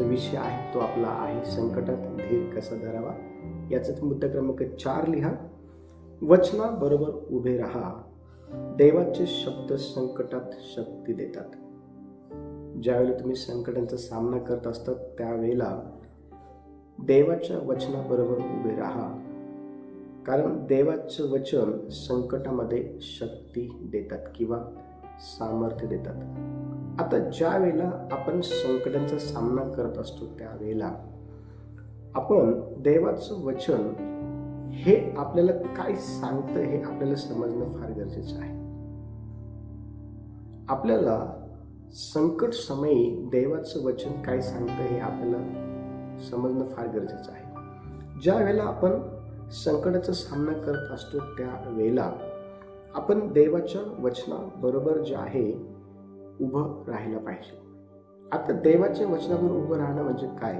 जो विषय आहे तो आपला आहे संकटात धीर कसा धरावा. याचाच मुद्दा क्रमांक 4 लिहा. वचनाबरोबर उभे राहा. देवाचे शब्द संकटात शक्ती देतात. ज्यावेळेला तुम्ही संकटांचा सामना करत असतात त्यावेळेला देवाच्या वचनाबरोबर उभे राहा, कारण देवाचं वचन संकटामध्ये शक्ती देतात किंवा सामर्थ्य देतात. आता ज्या वेळेला आपण संकटांचा सामना करत असतो त्यावेळेला आपण देवाचं वचन हे आपल्याला काय सांगतं हे आपल्याला समजणं फार गरजेचं आहे. आपल्याला संकट समयी देवाचं वचन काय सांगतं हे आपल्याला समजणं फार गरजेचं आहे. ज्या वेळेला आपण संकटाचा सामना करत असतो त्यावेळेला आपण देवाच्या वचनाबरोबर जे आहे उभं राहायला पाहिजे. आता देवाच्या वचनाबरोबर उभं राहणं म्हणजे काय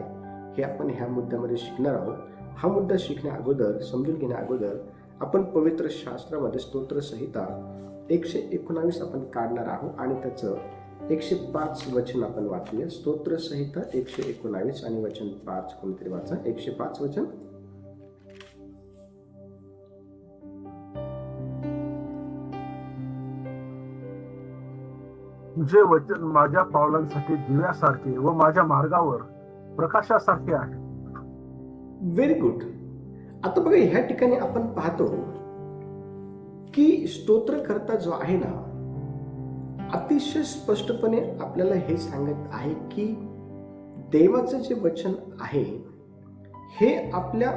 हे आपण ह्या मुद्द्यामध्ये शिकणार आहोत. हा मुद्दा शिकण्या अगोदर, समजून घेण्या अगोदर आपण पवित्र शास्त्रामध्ये स्तोत्र संहिता 119 आपण काढणार आहोत आणि त्याचं 105 वचन आपण वाचूया. स्तोत्र संहिता 119 आणि वचन 5 कोणतरी वाचा. 105 वचन. तुझे वचन माझ्या पावलांसाठी दिव्यासारखे व माझ्या मार्गावर प्रकाशासारखे आहे. Very good. आता बघा ह्या ठिकाणी आपण पाहतो की स्तोत्रकर्ता जो आहे ना अतिशय स्पष्टपणे आपल्याला हे सांगत आहे की देवाचं जे वचन आहे हे आपल्या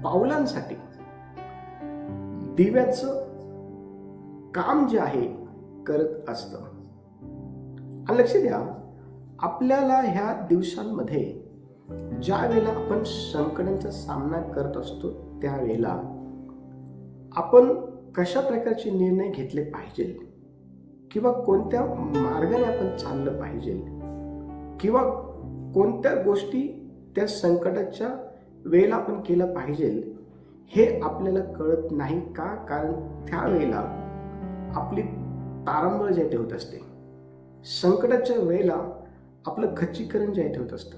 पावलांसाठी दिव्याचं काम जे आहे करत असतं. आणि लक्ष द्या, आपल्याला ह्या दिवसांमध्ये ज्या वेळेला आपण संकटांचा सामना करत असतो त्यावेळेला आपण कशा प्रकारचे निर्णय घेतले पाहिजे किंवा कोणत्या मार्गाने आपण चाललं पाहिजे किंवा कोणत्या गोष्टी त्या संकटाच्या वेळेला आपण केलं पाहिजे हे आपल्याला कळत नाही का? कारण त्यावेळेला आपली तारांबळ जे होत असते. संकटाच्या वेळेला आपलं खच्चीकरण जे होत असतं.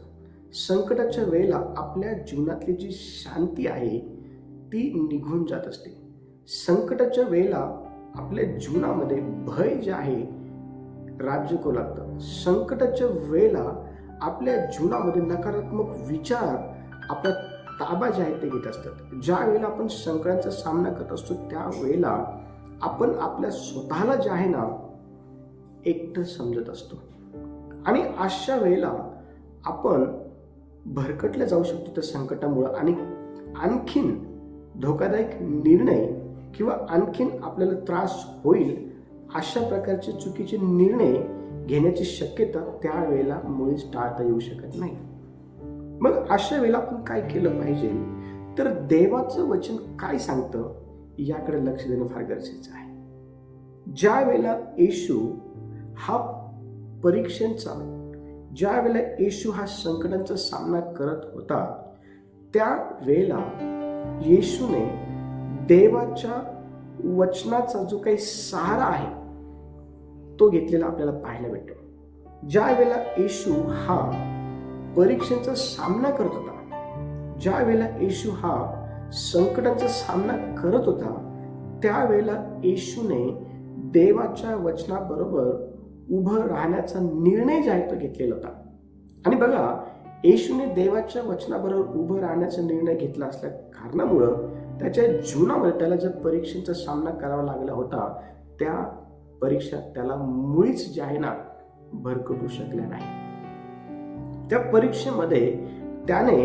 संकटाच्या वेळेला आपल्या जीवनातली जी शांती आहे ती निघून जात असते. संकटाच्या वेळेला आपल्या जीवनामध्ये भय जे आहे राज्य करू लागतं. संकटाच्या वेळेला आपल्या जीवनामध्ये नकारात्मक विचार आपला ताबा जे आहे ते घेत असतात. ज्या वेळेला आपण संकटांचा सामना करत असतो त्यावेळेला आपण आपल्या स्वतःला जे आहे ना एकटं समजत असतो आणि अशा वेळेला आपण भरकटले जाऊ शकतो त्या संकटामुळे आणि आणखीन धोकादायक निर्णय किंवा आणखीन आपल्याला त्रास होईल अशा प्रकारचे चुकीचे निर्णय घेण्याची शक्यता त्यावेळेला मुळीच टाळता येऊ शकत नाही. मग अशा वेळेला आपण काय केलं पाहिजे तर देवाचं वचन काय सांगतं याकडे लक्ष देणं फार गरजेचं आहे. ज्या वेळेला येशू हा परीक्षांचा, ज्या वेळेला येशू हा संकटांचा सामना करत होता त्या वेळेला येशूने देवाच्या वचनाचा जो काही सहारा आहे तो घेतलेला आपल्याला पाहायला भेटतो. ज्या वेळेला येशू हा परीक्षेचा सामना करत होता, ज्या वेळेला येशू हा संकटांचा सामना करत होता त्यावेळेला येशूने देवाच्या वचनाबरोबर उभं राहण्याचा निर्णय जो आहे तो घेतलेला होता. आणि बघा, येशूने देवाच्या वचनाबरोबर उभं राहण्याचा निर्णय घेतला असल्या कारणामुळं त्याच्या जीवनामध्ये त्याला ज्या परीक्षेचा सामना करावा लागला होता त्या परीक्षा त्याला मुळीच जे आहे ना भरकटू शकल्या नाही. त्या परीक्षेमध्ये त्याने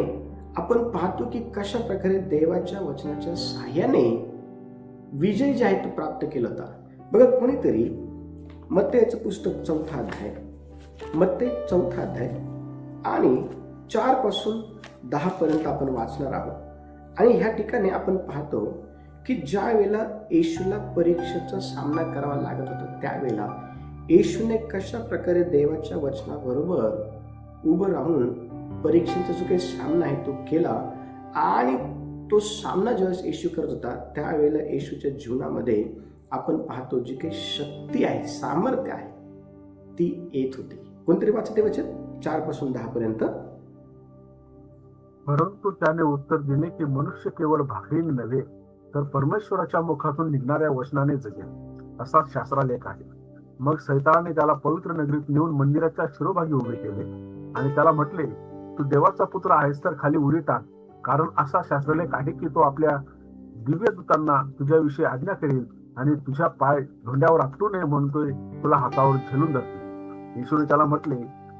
आपण पाहतो की कशा प्रकारे देवाच्या वचनाच्या सहाय्याने विजय जे आहे तो प्राप्त केला होता. बघा, कोणीतरी मत्तेचं पुस्तक 4 अध्याय, मत्ते 4 अध्याय आणि 4 पासून 10 पर्यंत आपण वाचणार आहोत. आणि ह्या ठिकाणी आपण पाहतो की ज्या वेळेला येशूला परीक्षेचा सामना करावा लागत होता त्यावेळेला येशूने कशा प्रकारे देवाच्या वचनाबरोबर उभं राहून परीक्षेचा जो काही सामना आहे तो केला. आणि तो सामना ज्यावेळेस येशू करत होता त्यावेळेला येशूच्या जीवनामध्ये आपण पाहतो जी काही शक्ती आहे, सामर्थ्य आहे ती येत होती. कोणतरी वाचते वचन 4 10 पर्यंत. परंतु त्याने उत्तर दिले की मनुष्य केवळ भाकरीने नव्हे तर परमेश्वराच्या मुखातून निघणाऱ्या वचनाने जगेल असा शास्त्रालेख आहे. मग सैतानाने त्याला पवित्र नगरीत नेऊन मंदिराच्या शिरोभागी उभे केले आणि त्याला म्हटले, तू देवाचा पुत्र आहेस तर खाली उडी टाक, कारण असा शास्त्रलेख आहे की तो आपल्या दिव्य दूतांना तुझ्याविषयी आज्ञा करेल आणि तुझ्या पाय धोंड्यावर आपटू नये म्हणतोय तुला हातावर झेलून धरतील. येशूने त्याला म्हटले,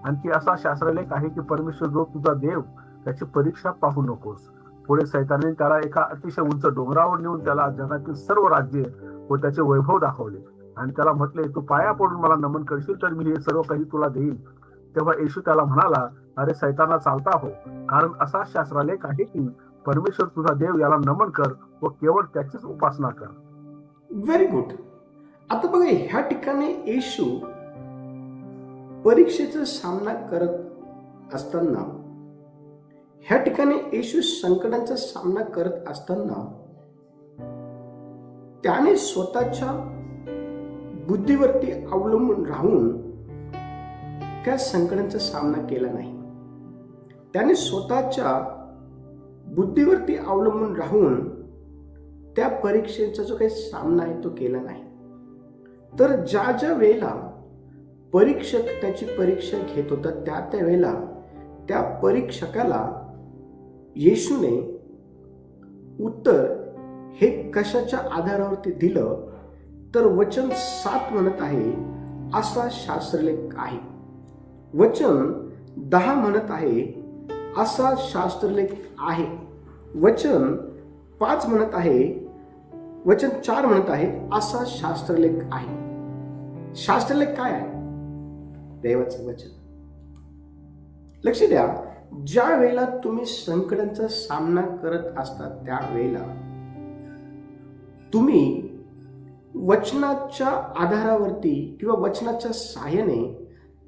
आणखी असा शास्त्रलेख आहे की परमेश्वर जो तुझा देव त्याची परीक्षा पाहू नकोस. पुढे सैतानाने त्याला एका अतिशय उंच डोंगरावर नेऊन त्याला जगातील सर्व राज्ये व त्याचे वैभव दाखवले आणि त्याला म्हटले, तू पाया पडून मला नमन करशील तर मी हे सर्व काही तुला देईन. तेव्हा येशू त्याला म्हणाला, अरे सैताना चालता हो, कारण असा शास्त्रालेख आहे की परमेश्वर तुझा देव याला नमन कर व केवळ त्याचीच उपासना कर. Very good. आता बघा, ह्या ठिकाणी येशू परीक्षेचा सामना करत असताना, ह्या ठिकाणी येशू संकटांचा सामना करत असताना त्याने स्वतःच्या बुद्धीवरती अवलंबून राहून त्या संकटांचा सामना केला नाही. त्याने स्वतःच्या बुद्धीवरती अवलंबून राहून त्या परीक्षेचा जो काही सामना आहे तो केला नाही. तर ज्या ज्या वेळेला परीक्षक त्याची परीक्षा घेत होता त्या वेळेला त्या परीक्षकाला येशूने उत्तर हे कशाच्या आधारावरती दिलं, तर वचन 7 म्हणत आहे असा शास्त्रलेख आहे. वचन 10 म्हणत आहे असा शास्त्रलेख आहे. वचन 5 म्हणत आहे, वचन 4 म्हणत आहे असा शास्त्रलेख आहे. शास्त्रलेख काय आहे? देवाचं वचन. लक्ष द्या, ज्या वेळेला तुम्ही संकटांचा सामना करत असता त्यावेळेला तुम्ही वचनाच्या आधारावरती किंवा वचनाच्या सहाय्याने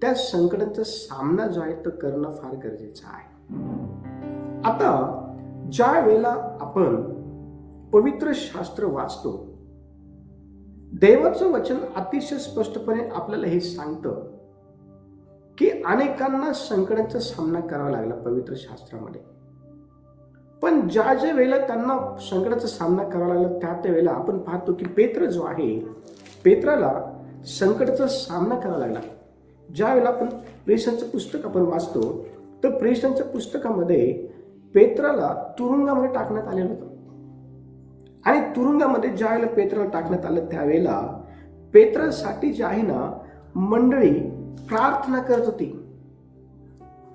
त्या संकटांचा सामना जो आहे तो करणं फार गरजेचं आहे. आता ज्या वेळेला आपण पवित्र शास्त्र वाचतो, देवाचं वचन अतिशय स्पष्टपणे आपल्याला हे सांगतं की अनेकांना संकटांचा सामना करावा लागला पवित्र शास्त्रामध्ये. पण ज्या ज्या वेळेला त्यांना संकटाचा सामना करावा लागला त्या वेळेला आपण पाहतो की पेत्र जो आहे, पेत्राला संकटाचा सामना करावा लागला. ज्या वेळेला आपण प्रेषणाचं पुस्तक आपण वाचतो तर प्रेषणाच्या पुस्तकामध्ये पेत्राला तुरुंगामध्ये टाकण्यात आलेलं होतं. आणि तुरुंगामध्ये ज्या वेळेला पेत्राला टाकण्यात आलं त्यावेळेला पेत्रासाठी जे आहे ना मंडळी प्रार्थना करत होती.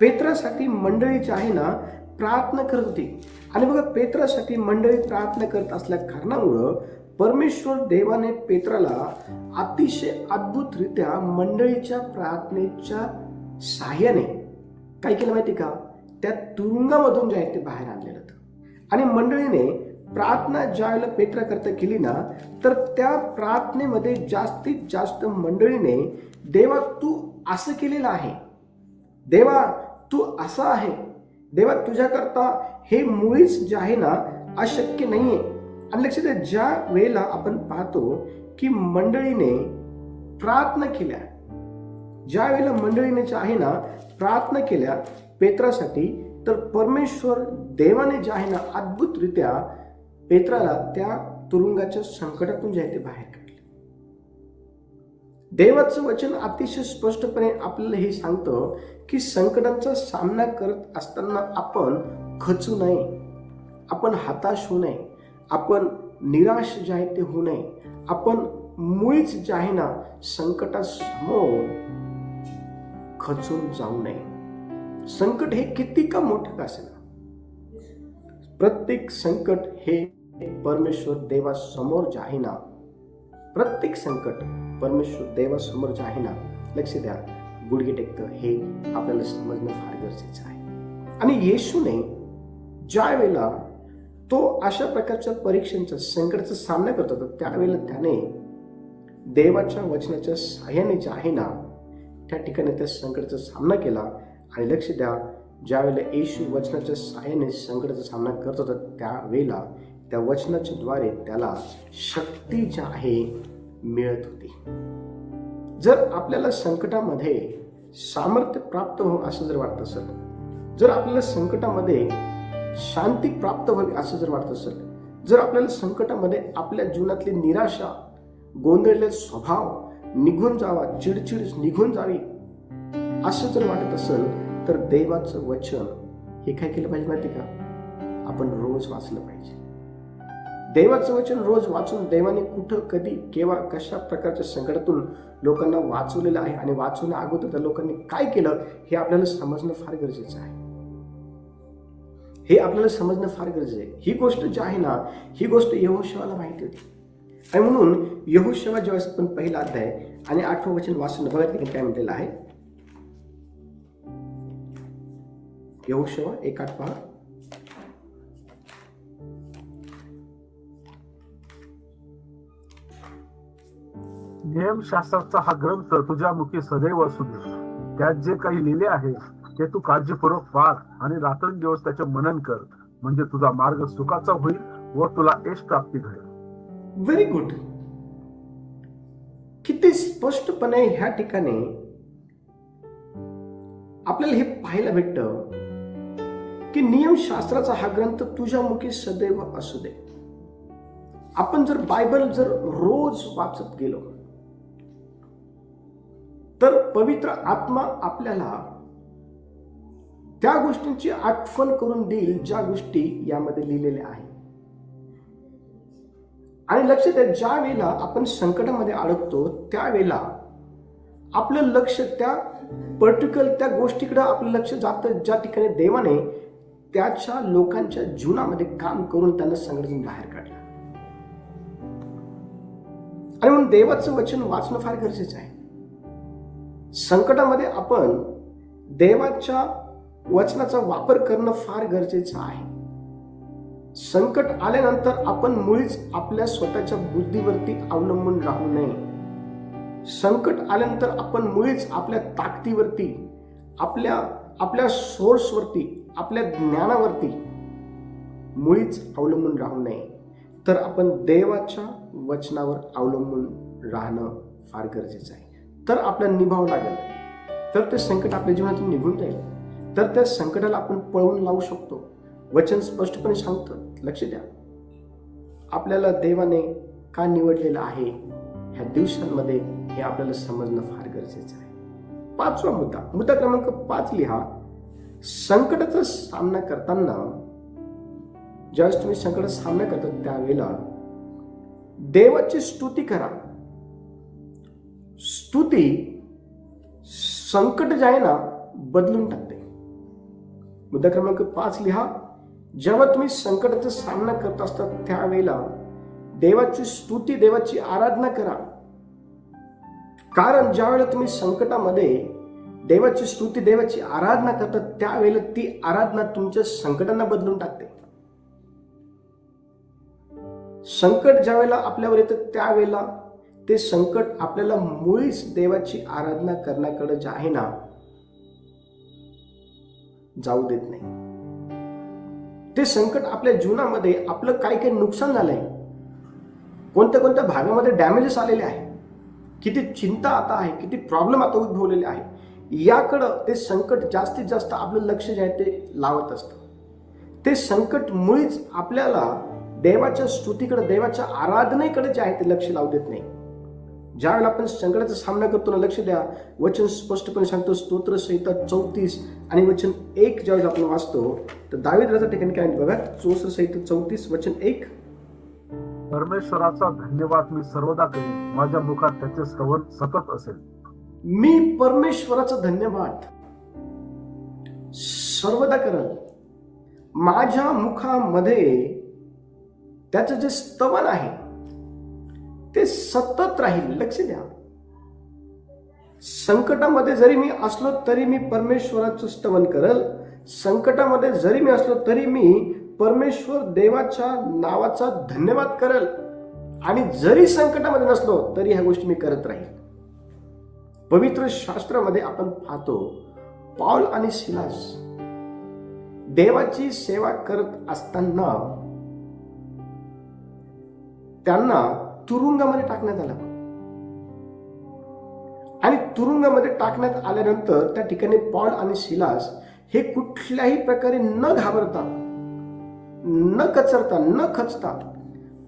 पेत्रासाठी मंडळी जी आहे ना प्रार्थना करत होती. आणि बघा, पेत्रासाठी मंडळी प्रार्थना करत असल्या कारणामुळं परमेश्वर देवाने पेत्राला अतिशय अद्भुतरित्या मंडळीच्या प्रार्थनेच्या सहाय्याने काय केलं माहिती का, त्या तुरुंगामधून जे आहे ते बाहेर आणलेलं होतं. आणि मंडळीने प्रार्थना ज्या वेळेला पेत्रा करता केली ना, तर त्या प्रार्थनेमध्ये जास्तीत जास्त मंडळीने देवा तू असं केलेलं आहे, देवा तू असा आहे, देवा तुझ्याकरता हे मुळीच जे आहे ना अशक्य नाहीये. आणि लक्षात द्या, ज्या वेळेला आपण पाहतो की मंडळीने प्रार्थना केल्या, ज्या वेळेला मंडळीने जे आहे ना प्रार्थना केल्या पेत्रासाठी, तर परमेश्वर देवाने जे आहे ना अद्भुतरित्या पेत्राला त्या तुरुंगाच्या संकटातून जे आहे ते बाहेर काढले. देवाचं वचन अतिशय स्पष्टपणे आपल्याला हे सांगतं की संकटांचा सामना करत असताना आपण खचू नये, आपण हताश होऊ नये, आपण निराश जे आहे ते होऊ नये, आपण मुळीच जे आहे ना संकटासमोर खचून जाऊ नये. संकट हे किती का मोठं का असेल, प्रत्येक संकट हे परमेश्वर देवासमोर जे आहे ना, प्रत्येक संकट परमेश्वर देवासमोर जे आहे ना, लक्ष द्या, गुडघे टेकतं हे आपल्याला समजणं फार गरजेचं आहे. आणि येशूने ज्या वेळेला तो अशा प्रकारच्या परीक्षांचा संकटाचा सामना करत होता त्यावेळेला त्याने देवाच्या वचनाच्या सहाय्याने जे आहे ना त्या ठिकाणी त्या संकटाचा सामना केला. आणि लक्ष द्या, ज्या वेळेला येशू वचनाच्या सहाय्याने संकटाचा सामना करत होता त्यावेळेला त्या वचनाच्या द्वारे त्याला शक्ती जी आहे मिळत होती. जर आपल्याला संकटामध्ये सामर्थ्य प्राप्त हो असं जर वाटत असेल, जर आपल्याला संकटामध्ये शांती प्राप्त व्हावी असं जर वाटत असेल, जर आपल्याला संकटामध्ये आपल्या जीवनातली निराशा, गोंधळलेला स्वभाव निघून जावा, चिडचिड निघून जावी असं जर वाटत असेल, तर देवाचं वचन हे काय केलं पाहिजे माहिती का? आपण रोज वाचलं पाहिजे. देवाचं वचन रोज वाचून देवाने कुठं, कधी, केव्हा, कशा प्रकारच्या संकटातून लोकांना वाचवलेलं आहे आणि वाचवण्या अगोदर त्या लोकांनी काय केलं हे आपल्याला समजणं फार गरजेचं आहे. हे आपल्याला समजणं फार गरजेचं आहे. ही गोष्ट जी आहे ना, ही गोष्ट यहोशुआला माहिती होती. आणि म्हणून यहोशुआ जेव्हा आपण पहिला अध्याय आणि 8वं वचन वाचून बघा काय म्हटलेलं आहे. यहोशुआ 1:8 पहा. नियमशास्त्राचा हा ग्रंथ तुझ्या मुखी सदैव असू दे. त्यात जे काही लिहिले आहे ते तू काळजीपूर्वक वाच आणि रात्रंदिवस त्याचे मनन कर, म्हणजे तुझा मार्ग सुखाचा होईल व तुला यश प्राप्ती घडेल. Very good. किती स्पष्टपणे ह्या ठिकाणी आपल्याला हे पाहायला भेटतं की नियमशास्त्राचा हा ग्रंथ तुझ्या मुखी सदैव असू दे. आपण जर बायबल जर रोज वाचत गेलो तर पवित्र आत्मा आपल्याला त्या गोष्टींची आठवण करून देईल ज्या गोष्टी यामध्ये लिहिलेल्या आहेत. आणि लक्ष द्या, ज्या वेळेला आपण संकटामध्ये अडकतो त्यावेळेला आपलं लक्ष त्या पर्टिक्युलर त्या गोष्टीकडे आपलं लक्ष जातं ज्या ठिकाणी देवाने त्याच्या लोकांच्या जीवनामध्ये काम करून त्यांना संकटातून बाहेर काढलं. आणि म्हणून देवाचं वचन वाचणं फार गरजेचं आहे. संकटामध्ये आपण देवाच्या वचनाचा वापर करणं फार गरजेचं आहे. संकट आल्यानंतर आपण मुळीच आपल्या स्वतःच्या बुद्धीवरती अवलंबून राहू नये. संकट आल्यानंतर आपण मुळीच आपल्या ताकदीवरती, आपल्या सोर्सवरती, आपल्या ज्ञानावरती मुळीच अवलंबून राहू नये. तर आपण देवाच्या वचनावर अवलंबून राहणं फार गरजेचं आहे. तर आपल्याला निभावं लागेल, तर ते संकट आपल्या जीवनातून निघून जाईल, तर त्या संकटाला आपण पळवून लावू शकतो. वचन स्पष्टपणे सांगतं. लक्ष द्या, आपल्याला देवाने का निवडलेलं आहे ह्या दिवसांमध्ये हे आपल्याला समजणं फार गरजेचं आहे. 5वा मुद्दा क्रमांक 5 लिहा. संकटाचा सामना करताना, ज्यावेळेस तुम्ही संकटाचा सामना करता त्यावेळेला देवाची स्तुती करा. स्तुती संकट जे आहे ना बदलून टाकते. मुद्दा क्रमांक 5 लिहा. जेव्हा तुम्ही संकटाचा सामना करत असता त्यावेळेला देवाची स्तुती, देवाची आराधना करा. कारण ज्या वेळेला तुम्ही संकटामध्ये देवाची स्तुती, देवाची आराधना करतात त्यावेळेला ती आराधना तुमच्या संकटांना बदलून टाकते. संकट ज्या वेळेला आपल्यावर येतं त्यावेळेला ते संकट आपल्याला मुळीच देवाची आराधना करण्याकडे जे आहे ना जाऊ देत नाही. ते संकट आपल्या जीवनामध्ये आपलं काय काय नुकसान झालंय, कोणत्या भागामध्ये डॅमेजेस आलेले आहे, किती चिंता आता आहे, किती प्रॉब्लेम आता उद्भवलेले आहे, याकडं ते संकट जास्तीत जास्त आपलं लक्ष जे आहे ते लावत असतं. ते संकट मुळीच आपल्याला देवाच्या स्तुतीकडे, देवाच्या आराधनेकडे जे आहे ते लक्ष लावू देत नाही. ज्यावेळेला आपण संकटाचा सामना करतो ना, लक्ष द्या, वचन स्पष्टपणे सांगतो. स्तोत्र संहिता 34 आणि वचन 1 ज्यावेळेस आपण वाचतो तर दावीद राजा ठिकाणी काय बघा. स्तोत्र संहिता 34 वचन 1. परमेश्वराचा धन्यवाद मी सर्वदा करेन, माझ्या मुखात त्याचे श्रवण सतत असेल. मी परमेश्वराचा धन्यवाद सर्वदा करेन, माझ्या मुखामध्ये त्याचं जे स्तवन आहे ते सतत राहील. लक्ष द्या, संकटामध्ये जरी मी असलो तरी मी परमेश्वराचं स्तवन करल. संकटामध्ये जरी मी असलो तरी मी परमेश्वर देवाच्या नावाचा धन्यवाद करल. आणि जरी संकटामध्ये नसलो तरी ह्या गोष्टी मी करत राहील. पवित्र शास्त्रामध्ये आपण पाहतो पौल आणि सिलास देवाची सेवा करत असताना त्यांना तुरुंगामध्ये टाकण्यात आलं. आणि तुरुंगामध्ये टाकण्यात आल्यानंतर त्या ठिकाणी पॉल आणि सिलास हे कुठल्याही प्रकारे न घाबरता, न कचरता, न खचता,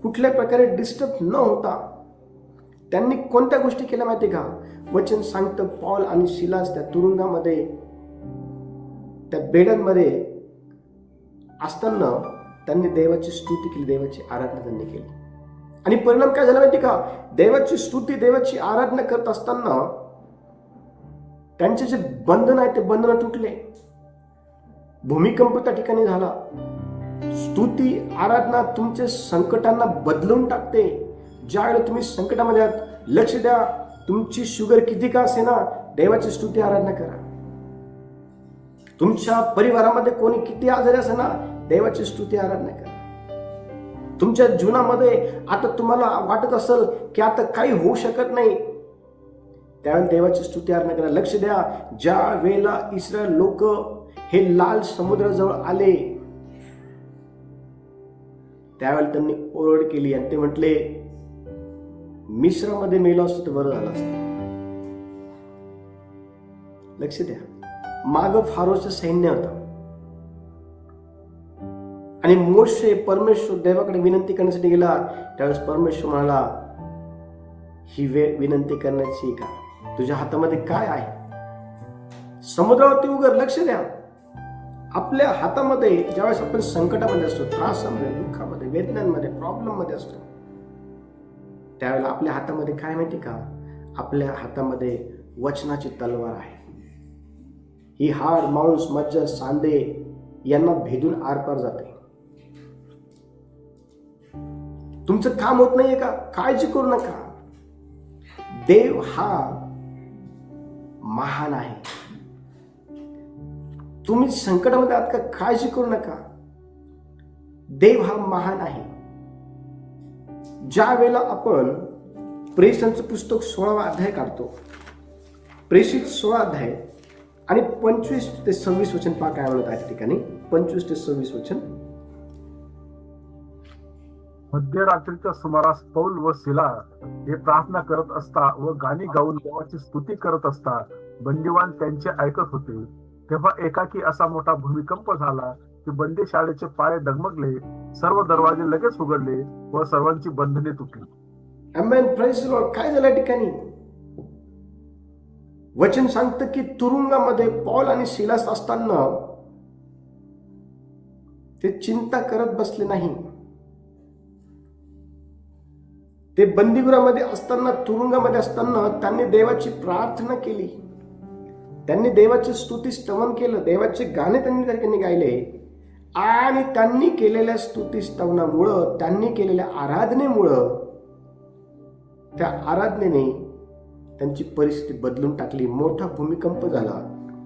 कुठल्या प्रकारे डिस्टर्ब न होता त्यांनी कोणत्या गोष्टी केल्या माहिती का? वचन सांगतं पॉल आणि सिलास त्या तुरुंगामध्ये, त्या बेड्यांमध्ये असताना त्यांनी देवाची स्तुती केली, देवाची आराधना त्यांनी केली. आणि परिणाम काय झाला माहिती का? देवाची स्तुती, देवाची आराधना करत असताना त्यांचे जे बंधन आहे ते बंधन तुटले. भूमिकंप त्या ठिकाणी झाला. स्तुती आराधना तुमच्या संकटांना बदलून टाकते. ज्यावेळेला तुम्ही संकटामध्ये आहात, लक्ष द्या, तुमची शुगर किती का असेना, देवाची स्तुती आराधना करा. तुमच्या परिवारामध्ये कोणी किती आजारी असेना, देवाची स्तुती आराधना करा. तुमच्या जीवनामध्ये आता तुम्हाला वाटत असेल की आता काही होऊ शकत नाही, त्यावेळेला देवाची स्तुती आराधना करा. लक्ष द्या, ज्या वेळेला इस्रायल लोक हे लाल समुद्राजवळ आले, त्यावेळेला त्यांनी ओरड केली आणि ते म्हटले, मिस्रामध्ये मेलो असतो तर बरं झालं असतं. लक्ष द्या, माग फारोचं सैन्य होतं आणि मोशे परमेश्वर देवाकडे विनंती करण्यासाठी गेला. त्यावेळेस परमेश्वर म्हणाला, ही वेळ विनंती करण्याची का? तुझ्या हातामध्ये काय आहे? समुद्रावरती उघड. लक्ष द्या, आपल्या हातामध्ये ज्यावेळेस आपण संकटामध्ये असतो, त्रासामध्ये, दुःखामध्ये, वेदनांमध्ये, प्रॉब्लेम मध्ये असतो, त्यावेळेला आपल्या हातामध्ये काय माहिती का? आपल्या हातामध्ये वचनाची तलवार आहे. ही हाड, मांस, मज्जा, सांधे यांना भेदून आरपार जाते. तुमचं काम होत नाहीये का? काळजी करू नका. देव हा महान आहे. तुम्ही संकटामध्ये आहात का? काळजी करू नका. देव हा महान आहे. ज्या वेळेला आपण प्रेषितांचं पुस्तक 16वा अध्याय काढतो, प्रेषित 16 अध्याय आणि 25 ते 26 वचन पहा काय म्हणत आहे त्या ठिकाणी. 25 ते 26 वचन. मध्यरात्रीच्या सुमारास पौल व सिला हे प्रार्थना करत असता व गाणी गाऊन देवाची स्तुती करत असता बंदिवान त्यांचे ऐकत होते. तेव्हा एकाकी असा मोठा भूमिकंप झाला की बंदीशाळेचे पाय डगमगले, सर्व दरवाजे लगेच उघडले व सर्वांची बंधने तुटली. आमेन, प्रेज द लॉर्ड. काय झालं ठिकाणी? वचन सांगतं की तुरुंगामध्ये पॉल आणि सिलास असताना ते चिंता करत बसले नाही. ते बंदीगृहामध्ये असताना, तुरुंगामध्ये असताना त्यांनी देवाची प्रार्थना केली, त्यांनी देवाची स्तुती स्तवन केलं, देवाचे गाणे त्यांनी त्या ठिकाणी गायले. आणि त्यांनी केलेल्या स्तुती स्तवनामुळं, त्यांनी केलेल्या आराधनेमुळं, त्या आराधनेने त्यांची परिस्थिती बदलून टाकली. मोठा भूमिकंप झाला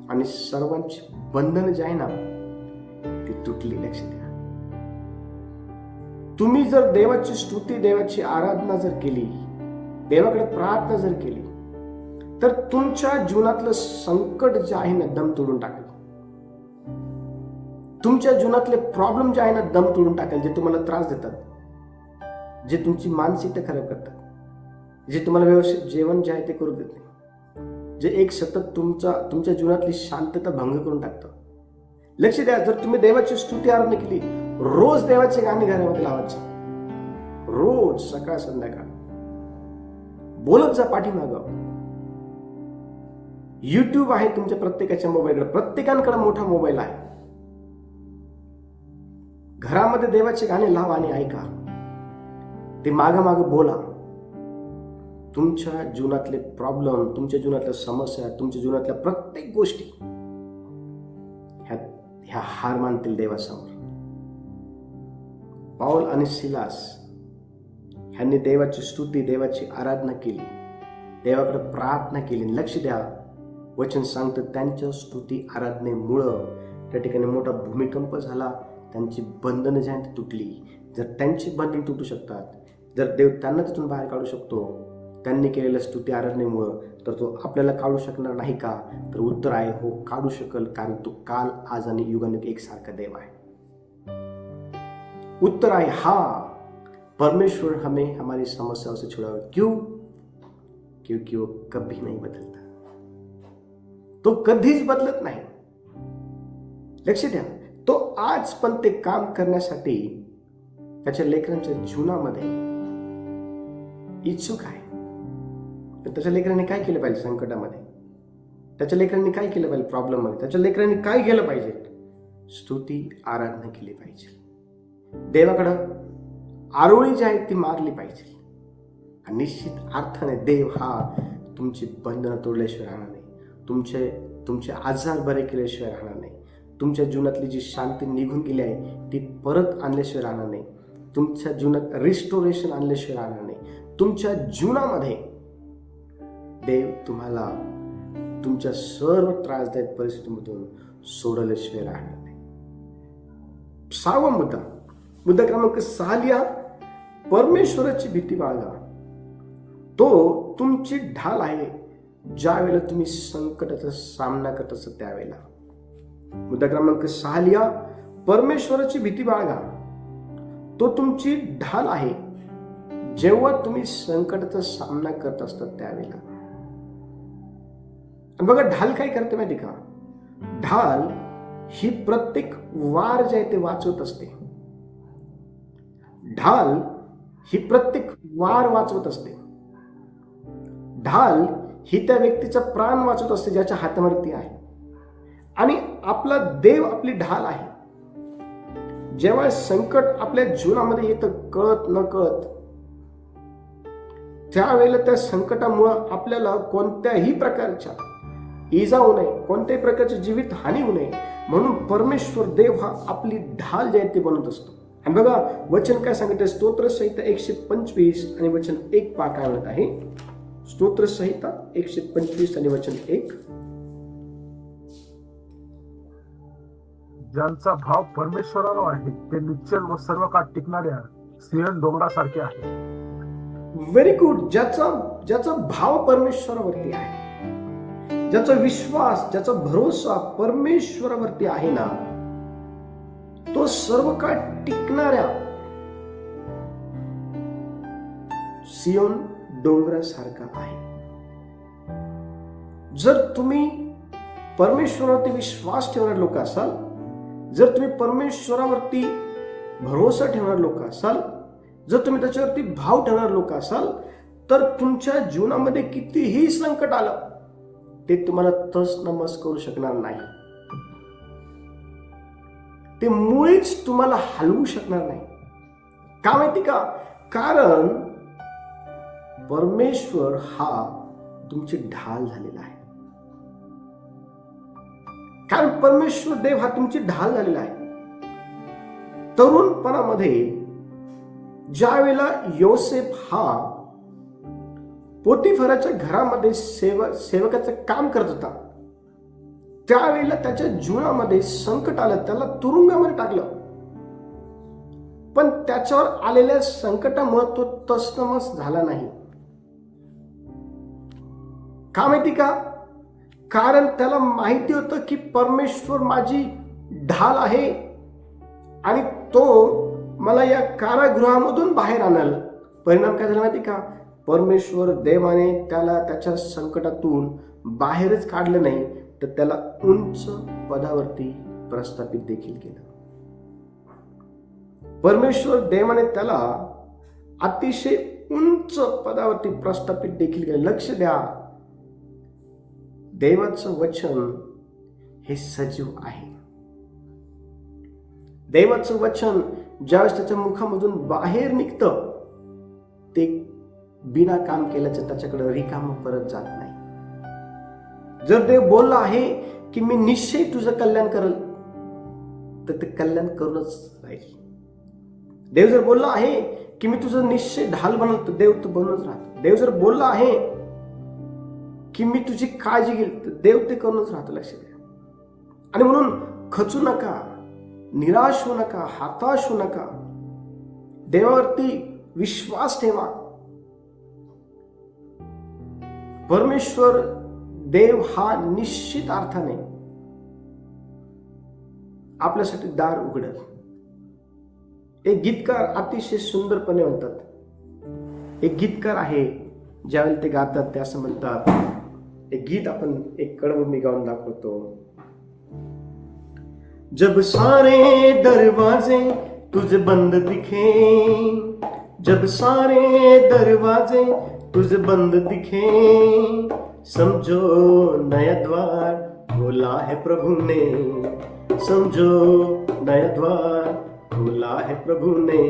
आणि सर्वांची बंधन जे आहे ना ती तुटली. लक्ष द्या, तुम्ही जर देवाची स्तुती, देवाची आराधना जर केली, देवाकडे प्रार्थना जर केली, तर तुमच्या जीवनातलं संकट जे आहे ना दम तोडून टाकेल. तुमच्या जीवनातले प्रॉब्लेम जे आहे ना दम तोडून टाकेल. जे तुम्हाला त्रास देतात, जे तुमची मानसिकता खराब करतात, जे तुम्हाला व्यवस्थित जेवण जे आहे ते करू देत नाही, जे एक सतत तुमच्या जीवनातली शांतता भंग करून टाकतं. लक्ष द्या, जर तुम्ही देवाची स्तुती आराधना केली, रोज देवाचे गाणे घरामध्ये लावायचे, रोज सकाळ संध्याकाळ बोलत जा पाठीमागं. युट्यूब आहे तुमच्या प्रत्येकाच्या मोबाईलकडे, प्रत्येकाकडे मोठा मोबाईल आहे. घरामध्ये देवाचे गाणे लावा आणि ऐका, ते मागं मागं बोला. तुमच्या जीवनातले प्रॉब्लेम, तुमच्या जीवनातल्या समस्या, तुमच्या जीवनातल्या प्रत्येक गोष्टी ह्या हार मानतील देवासमोर. पौल आणि सिलास ह्यांनी देवाची स्तुती, देवाची आराधना केली, देवाकडे प्रार्थना केली. लक्ष द्या, वचन सांगतं त्यांच्या स्तुती आराधनेमुळं त्या ठिकाणी मोठा भूमिकंप झाला, त्यांची बंधनं जी आहेत ती तुटली. जर त्यांची बंधन तुटू शकतात, जर देव त्यांना तिथून बाहेर काढू शकतो त्यांनी केलेल्या स्तुती आराधनेमुळं, तर तो आपल्याला काढू शकणार नाही का? तर उत्तर आहे हो, काढू शकल, कारण तो काल, आज आणि युगानुयुग एकसारखा देव आहे. उत्तर आहे हाँ, परमेश्वर हमें हमारी समस्याओं से छुड़ावे. क्यों? क्योंकि वो कभी नहीं बदलता. तो कधीच बदलत नाही. लक्ष द्या, तो आज पण ते काम करण्यासाठी त्याच्या लेकरांच्या जीवनामध्ये इच्छुक आहे. तर त्याच्या लेकरांनी काय केलं पाहिजे संकटामध्ये? त्याच्या लेकरांनी काय केलं पाहिजे प्रॉब्लेम मध्ये? त्याच्या लेकरांनी काय केलं पाहिजे? स्तुती आराधना केली पाहिजे. देवाकडं आरोळी जी आहे ती मारली पाहिजे. आणि निश्चित अर्थाने देव हा तुमची बंधनं तोडल्याशिवाय राहणार नाही. तुमचे आजार बरे केल्याशिवाय राहणार नाही. तुमच्या जीवनातली जी शांती निघून गेली आहे ती परत आणल्याशिवाय राहणार नाही. तुमच्या जीवनात रिस्टोरेशन आणल्याशिवाय राहणार नाही. तुमच्या जीवनामध्ये देव तुम्हाला तुमच्या सर्व त्रासदायक परिस्थितीमधून सोडल्याशिवाय राहणार नाही. 6वा मुद्दा क्रमांक 6 लिहा. परमेश्वराची भीती बाळगा. तो तुमची ढाल आहे ज्या वेळेला तुम्ही संकटाचा सामना करत असता त्यावेळेला. मुद्दा क्रमांक 6 लिहा. परमेश्वराची भीती बाळगा. तो तुमची ढाल आहे जेव्हा तुम्ही संकटाचा सामना करत असतात त्यावेळेला. बघा, ढाल काय करते माहिती का? ढाल ही प्रत्येक वार जे आहे ते वाचवत असते. ढाल ही प्रत्येक वार वाचवत असते. ढाल ही त्या व्यक्तीचा प्राण वाचवत असते ज्याच्या हातामध्ये ती आहे. आणि आपला देव आपली ढाल आहे. जेव्हा संकट आपल्या जीवनामध्ये येतं कळत न कळत, त्यावेळेला त्या संकटामुळं आपल्याला कोणत्याही प्रकारच्या इजा होऊ नये, कोणत्याही प्रकारची जीवित हानी होऊ नये म्हणून परमेश्वर देव हा आपली ढाल जे आहे ते बनवत असतो. आणि बघा वचन काय सांगत आहे? स्तोत्रसंहिता 125 आणि वचन 1 पहा काय म्हणत आहे. स्तोत्रसंहिता 125 आणि वचन 1. ज्यांचा भाव परमेश्वरावर आहे ते निश्चल व सर्व काळ टिकणाऱ्या सिंहन डोंगरासारखे आहे. Very good. ज्याचा भाव परमेश्वरावरती आहे, ज्याचा विश्वास, ज्याचा भरोसा परमेश्वरावरती आहे ना, तो सर्व काळ टिकणाऱ्या सियोन डोंगरासारखा आहे. जर तुम्ही परमेश्वरावरती विश्वास ठेवणारे लोक असाल, जर तुम्ही परमेश्वरावरती भरोसा ठेवणारे लोक असाल, जर तुम्ही त्याच्यावरती भाव ठेवणारे लोक असाल, तर तुमच्या जीवनामध्ये कितीही संकट आलं ते तुम्हाला तस नमस करू शकणार नाही. ते मुळीच तुम्हाला हलवू शकणार नाही. का माहिती का? कारण परमेश्वर हा तुमची ढाल झालेला आहे. कारण परमेश्वर देव हा तुमची ढाल झालेला आहे. तरुणपणामध्ये ज्या वेळेला योसेफ हा पोतिफराच्या घरामध्ये सेवकाचं काम करत होता, त्यावेळेला त्याच्या जीवनामध्ये संकट आलं, त्याला तुरुंगामध्ये टाकलं. पण त्याच्यावर आलेल्या संकटामुळे तो तसनमस झाला नाही. का माहिती का? कारण त्याला माहिती होतं की परमेश्वर माझी ढाल आहे आणि तो मला या कारागृहामधून बाहेर आणल. परिणाम काय झाला माहिती का? परमेश्वर देवाने त्याला त्याच्या संकटातून बाहेरच काढलं नाही, तर त्याला उंच पदावरती प्रस्थापित देखील केलं. परमेश्वर देवाने त्याला अतिशय उंच पदावरती प्रस्थापित देखील केलं. लक्ष द्या, देवाचं वचन हे सजीव आहे. देवाचं वचन ज्यावेळेस त्याच्या मुखामधून बाहेर निघतं, ते बिना काम केल्याचं त्याच्याकडे रिकाम परत जात नाही. जर देव बोलला आहे की मी निश्चय तुझं कल्याण करेल, तर ते कल्याण करूनच राहील. देव जर बोलला आहे की मी तुझं निश्चय ढाल बनल, तर देव तो बनूनच राहतो. देव जर बोलला आहे की मी तुझी काळजी घेईल, तर देव ते करूनच राहतो. लक्ष द्या. आणि म्हणून खचू नका, निराश होऊ नका, हताश होऊ नका. देवावरती विश्वास ठेवा. परमेश्वर देव हा निश्चित अर्थाने आपल्यासाठी दार उघडेल. एक गीतकार अतिशय सुंदरपणे म्हणतात. एक गीत आपण एक कडवं मी गाऊन दाखवतो. जब सारे दरवाजे तुझे बंद दिखे, जब सारे दरवाजे तुझे बंद दिखे, समझो नया द्वार खोला है प्रभु ने, समझो नया द्वार खोला है प्रभु ने.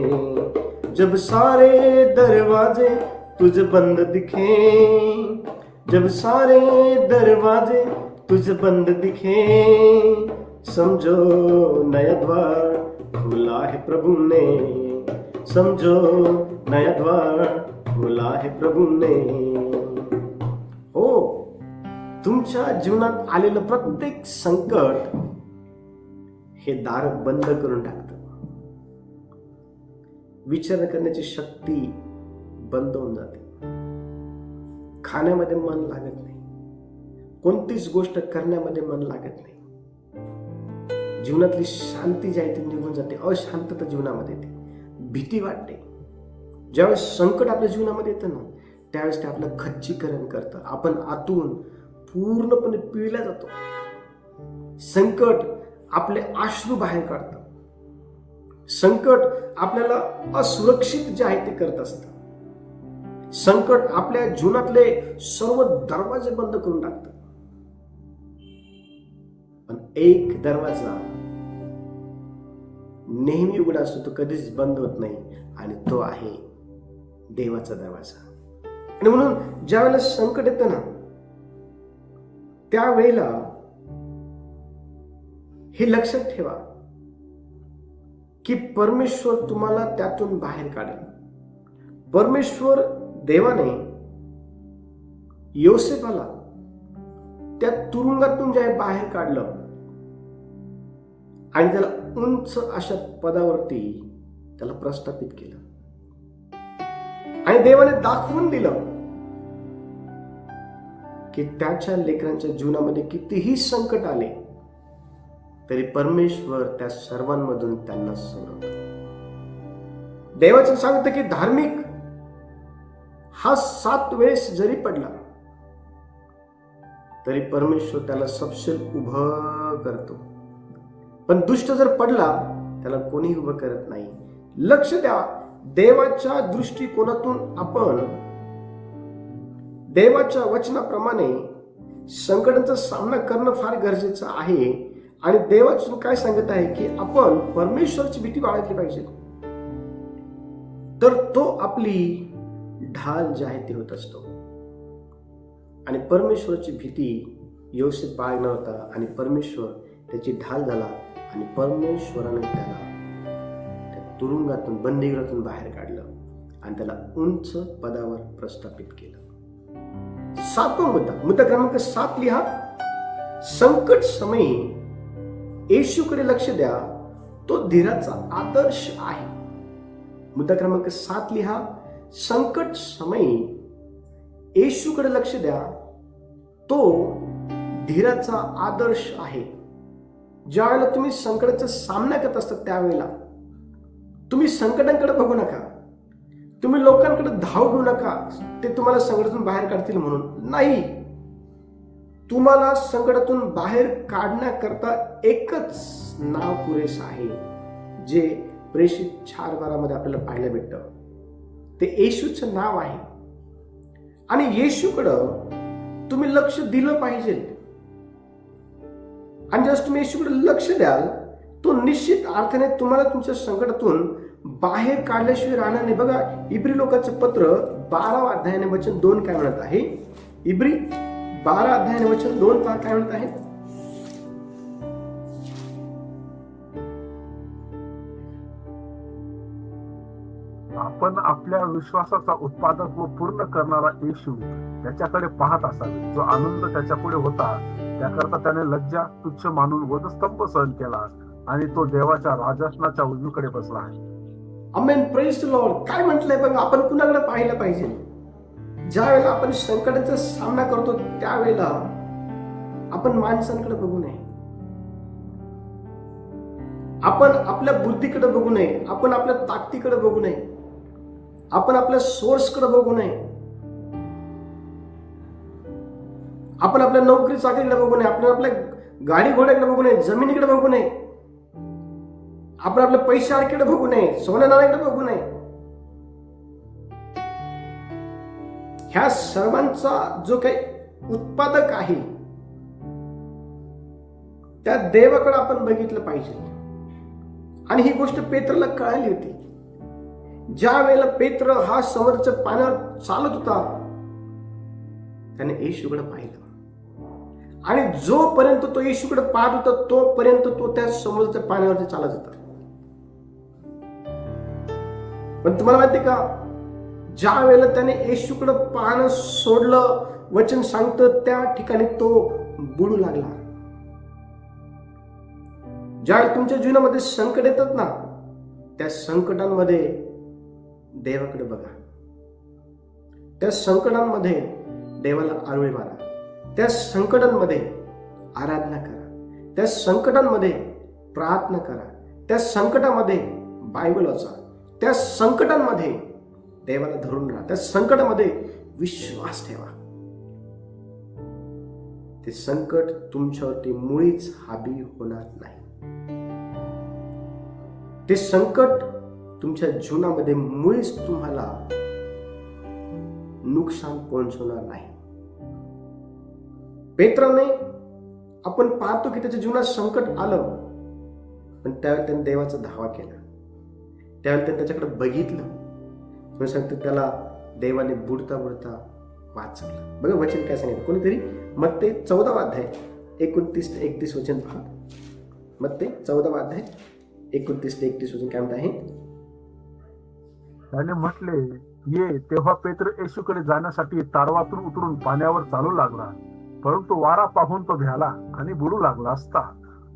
जब सारे दरवाजे तुझे बंद दिखे, जब सारे दरवाजे तुझे बंद दिखे, समझो नया द्वार खोला है प्रभु ने, समझो नया द्वार खोला है प्रभु ने. हो, तुमच्या जीवनात आलेलं प्रत्येक संकट हे दार बंद करून टाकतं. विचार करण्याची शक्ती बंद होऊन जाते. खाण्यामध्ये मन लागत नाही, कोणतीच गोष्ट करण्यामध्ये मन लागत नाही. जीवनातली शांती जी आहे ती निघून जाते, अशांतता जीवनामध्ये येते, भीती वाटते. ज्यावेळेस संकट आपल्या जीवनामध्ये येतं ना, त्यावेळेस ते आपलं खच्चीकरण करतं. आपण आतून पूर्णपणे पिळला जातो. संकट आपले अश्रू बाहेर काढतं. संकट आपल्याला असुरक्षित जे आहे ते करत असतं. संकट आपल्या जीवनातले सर्व दरवाजे बंद करून टाकतं. पण एक दरवाजा नेहमी उघडा असतो, तो कधीच बंद होत नाही, आणि तो आहे देवाचा दरवाजा. आणि म्हणून ज्या वेळेला संकट येतं ना, त्यावेळेला हे लक्षात ठेवा की परमेश्वर तुम्हाला त्यातून बाहेर काढेल. परमेश्वर देवाने योसेफाला त्या तुरुंगातून जे आहे बाहेर काढलं आणि त्याला उंच अशा पदावरती त्याला प्रस्थापित केलं. आणि देवाने दाखवून दिलं की त्याच्या लेकरांच्या जीवनामध्ये कितीही संकट आले तरी परमेश्वर त्या सर्वांमधून त्यांना सोडवतो. देवाचं सांगतं की धार्मिक हा 7 वेळेस जरी पडला तरी परमेश्वर त्याला सपशेल उभं करतो. पण दुष्ट जर पडला त्याला कोणी उभं करत नाही. लक्ष द्या, देवाच्या दृष्टिकोनातून आपण देवाच्या वचनाप्रमाणे संकटांचा सामना करणं फार गरजेचं आहे. आणि देवाचं काय सांगत आहे की आपण परमेश्वराची भीती बाळगली पाहिजे, तर तो आपली ढाल जी आहे ती होत असतो. आणि परमेश्वराची भीती योसेफ बाळगणार होता आणि परमेश्वर त्याची ढाल झाला आणि परमेश्वराने त्याला त्या तुरुंगातून, बंदिगृहातून बाहेर काढलं आणि त्याला उंच पदावर प्रस्थापित केलं. 7वा मुद्दा क्रमांक 7 लिहा. संकट समयी येशूकडे लक्ष द्या, तो धीराचा आदर्श आहे. मुद्दा क्रमांक 7 लिहा. संकट समयी येशूकडे लक्ष द्या, तो धीराचा आदर्श आहे. ज्या वेळेला तुम्ही संकटाचा सामना करत असता त्यावेळेला तुम्ही संकटांकडे बघू नका, तुम्ही लोकांकडे धाव घेऊ नका ते तुम्हाला संकटातून बाहेर काढतील म्हणून. नाही, तुम्हाला संकटातून बाहेर काढण्याकरता एकच नाव पुरेसं आहे, जे प्रेषित 4:12 आपल्याला पाहायला भेटतं. ते येशूचं नाव आहे. आणि येशूकडं तुम्ही लक्ष दिलं पाहिजे. आणि जर तुम्ही येशूकडे लक्ष द्याल, तो निश्चित अर्थाने तुम्हाला तुमच्या संकटातून बाहेर काढल्याशिवाय राहणार नाही. बघा, इब्री लोकांचं पत्र 12 अध्यायाने वचन 2 काय म्हणत आहे? इब्री 12 अध्यायाने वचन 2 काय म्हणत आहे? आपण आपल्या विश्वासाचा उत्पादक व पूर्ण करणारा येशू त्याच्याकडे पाहत असावे, जो आनंद त्याच्यापुढे होता त्याकरता त्याने लज्जा तुच्छ मानून वधस्तंभ सहन केला आणि तो देवाच्या राजासनाच्या उजवीकडे बसला आहे. आमेन, प्रेज द लॉर्ड. काय म्हटलंय बघा, आपण कुणाकडे पाहिलं पाहिजे? ज्या वेळेला आपण संकटाचा सामना करतो त्यावेळेला आपण माणसांकडे बघू नये, आपण आपल्या बुद्धीकडे बघू नये, आपण आपल्या ताकदीकडे बघू नये, आपण आपल्या सोर्सकडे बघू नये. आपण आपल्या नोकरी चाकरीकडे बघू नये, आपण आपल्या गाडी घोड्याकडे बघू नये, जमिनीकडे बघू नये, आपण आपल्या पैशाकडे बघू नये, सोन्या नाण्याकडे बघू नये. ह्या सर्वांचा जो काही उत्पादक आहे त्या देवाकडे आपण बघितलं पाहिजे. आणि ही गोष्ट पेत्रला कळाली होती. ज्या वेळेला पेत्र हा समुद्राच्या पाण्यावर चालत होता त्याने येशूकडे पाहिलं, आणि जोपर्यंत तो येशूकडे पाहत होता तोपर्यंत तो त्या समुद्राच्या पाण्यावरती चालत होता. पण तुम्हाला माहिती का, ज्या वेळेला त्याने येशूकडे पाहणं सोडलं, वचन सांगतं त्या ठिकाणी तो बुडू लागला. ज्यावेळेला तुमच्या जीवनामध्ये संकट येतात ना, त्या संकटांमध्ये देवाकडे बघा. त्या संकटांमध्ये देवाला आरोळी मारा. त्या संकटांमध्ये आराधना करा. त्या संकटांमध्ये प्रार्थना करा. त्या संकटामध्ये बायबल वाचा. त्या संकटांमध्ये देवाला धरून राहा. त्या संकटामध्ये विश्वास ठेवा. ते संकट तुमच्यावरती मुळीच हावी होणार नाही. ते संकट तुमच्या जीवनामध्ये मुळीच तुम्हाला नुकसान पोहोचवणार नाही. पेत्राने आपण पाहतो की त्याच्या जीवनात संकट आलं, पण त्यावेळी त्याने देवाचा धावा केला. त्यावेळी त्याने त्याच्याकडे बघितलं. मी सांगतो त्याला देवाने बुडता बुडता वाचवलं. बघा वचन काय सांगितलं कोणीतरी, मत्ते 14 अध्याय 29 ते 31 वचन पहा. मत्ते 14 अध्याय 29 ते 31 वचन काय म्हणत आहे. त्याने म्हटले, ये. तेव्हा पेत्र येशूकडे जाण्यासाठी तारवातून उतरून पाण्यावर चालू लागला, परंतु वारा पाहून तो भ्याला आणि बुडू लागला असता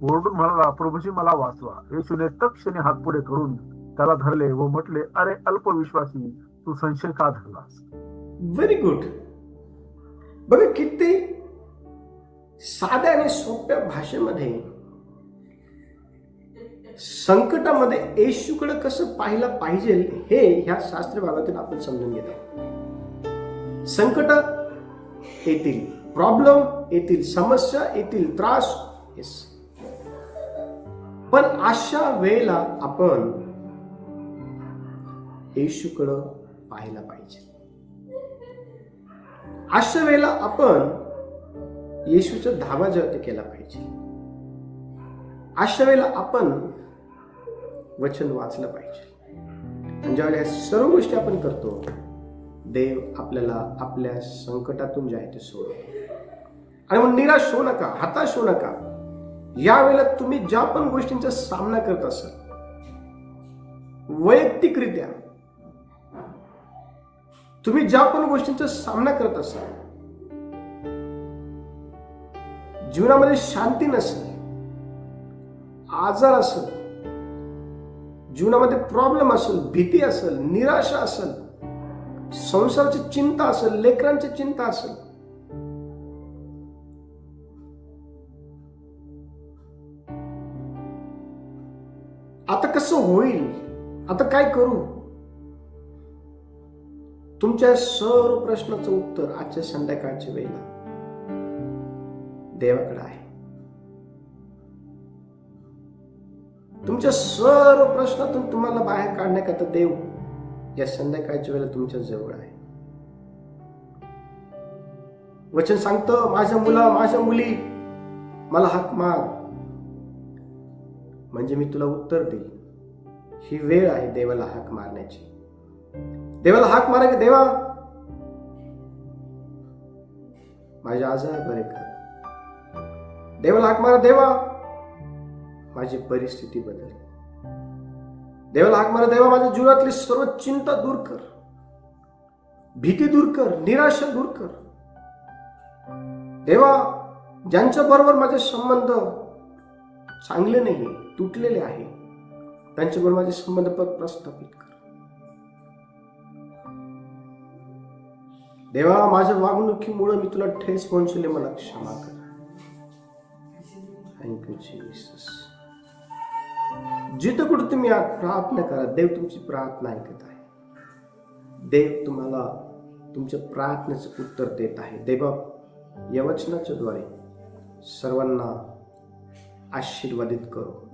ओरडून म्हणाला, प्रभूजी मला वाचवा. येशूने तत्क्षणी हात पुढे करून त्याला धरले व म्हटले, अरे अल्पविश्वासी, तू संशय का धरलास? Very good. बघा किती साध्या आणि सोप्या भाषेमध्ये संकटामध्ये येशूकडे कसं पाहिलं पाहिजे हे ह्या शास्त्रीय भागातून आपण समजून घेतो. संकट येतील, प्रॉब्लेम येतील, समस्या येतील, त्रास येस, पण अशा वेळेला आपण येशूकडे पाहायला पाहिजे. अशा वेळेला आपण येशूचा धावा जवळ केला पाहिजे. अशा वेळेला आपण वचन वाचलं पाहिजे. आणि ज्यावेळेला सर्व गोष्टी आपण करतो, देव आपल्याला आपल्या संकटातून जे आहे ते सोडतो. आणि मग निराश होऊ नका, हताश होऊ नका. यावेळेला तुम्ही ज्या पण गोष्टींचा सामना करत असाल, वैयक्तिकरित्या तुम्ही ज्या पण गोष्टींचा सामना करत असाल, जीवनामध्ये शांती नसेल, आजार असेल, जीवनामध्ये प्रॉब्लेम असेल, भीती असेल, निराशा असेल, संसाराची चिंता असेल, लेकरांची चिंता असेल, आता कसं होईल, आता काय करू, तुमच्या सर्व प्रश्नाचं उत्तर आजच्या संध्याकाळच्या वेळेला देवाकडे आहे. तुमच्या सर्व प्रश्नातून तुम्हाला बाहेर काढण्याकरता देव या संध्याकाळच्या वेळेला तुमच्या जवळ आहे. वचन सांगतं, माझ्या मुला, माझ्या मुली, मला हाक मार, म्हणजे मी तुला उत्तर देईल. ही वेळ आहे देवाला हाक मारण्याची. देवाला हाक मारा की देवा माझे आजार बरे कर. देवाला हाक मारा, देवा माझी परिस्थिती बदल. देवाला हाक मारा, देवा माझ्या जीवनातली सर्व चिंता दूर कर, भीती दूर कर, निराशा दूर कर. देवा ज्यांच्या बरोबर माझे संबंध चांगले नाही, तुटलेले आहे, त्यांच्याबरोबर माझे संबंध प्रस्थापित कर. देवा माझ्या वागणुकीमुळे मी तुला ठेच पोहोचले, मला क्षमा कर. Thank you Jesus. जिथं कुठं तुम्ही प्रार्थना करा, देव तुमची प्रार्थना ऐकत आहे. देव तुम्हाला तुमच्या प्रार्थनेचं उत्तर देत आहे. देवा या वचनाच्या द्वारे सर्वांना आशीर्वादित करो.